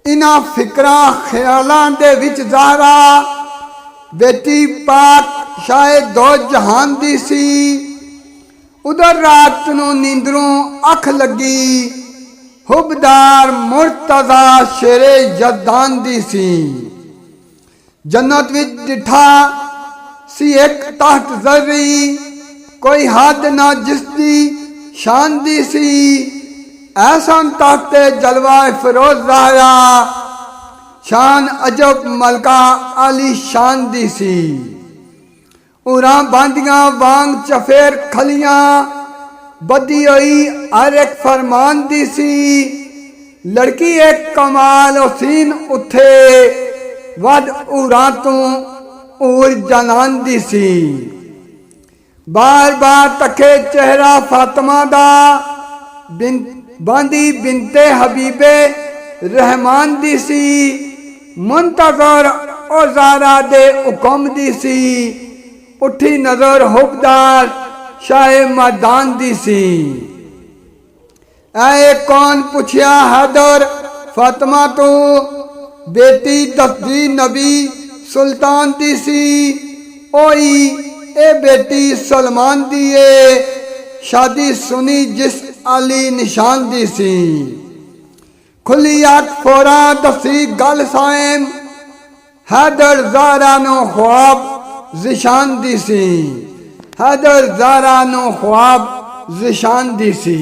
इन्हां फिक्रां ख्यालां दे विच ज़हरा बेटी पाक शायद दो जहान दी सी। उधर रात नूं नींदरों अख लगी हुबदार मुर्तज़ा शेरे यज़दान दी सी। जन्नत विच डिठा सी एक तख्त ज़र्री, कोई हद ना जिसदी शान दी सी। ऐसा तख्ते जलवा फिरोज ज़हरा, शान अजब मलका आली शान दी सी। उरां बांदियां वांग चफेर खलियां बदी हुई हर एक फरमान दी सी। लड़की एक कमाल हुसैन उथे वद उरां तो उर जनान दी सी। बार बार तके चेहरा फातिमा दा बांदी बिनते हबीबे रहमान दी सी। मुंतज़र ओ ज़हरा दे हुक्म दी सी। उठी नजर हुबदार शाहे मैदान दी सी। ऐ कौन पुछया हैदर फातिमा तो, बेटी दसदी नबी सुल्तान दी सी। ओई ए बेटी सलमान दी ए, शादी सुनी जिस आली निशान दी सी। खुली अख फोरा दसी गल साइम, हैदर ज़हरा नो ख्वाब ज़िशान दी सी। हैदर ज़हरा नो ख्वाब ज़िशान दी सी।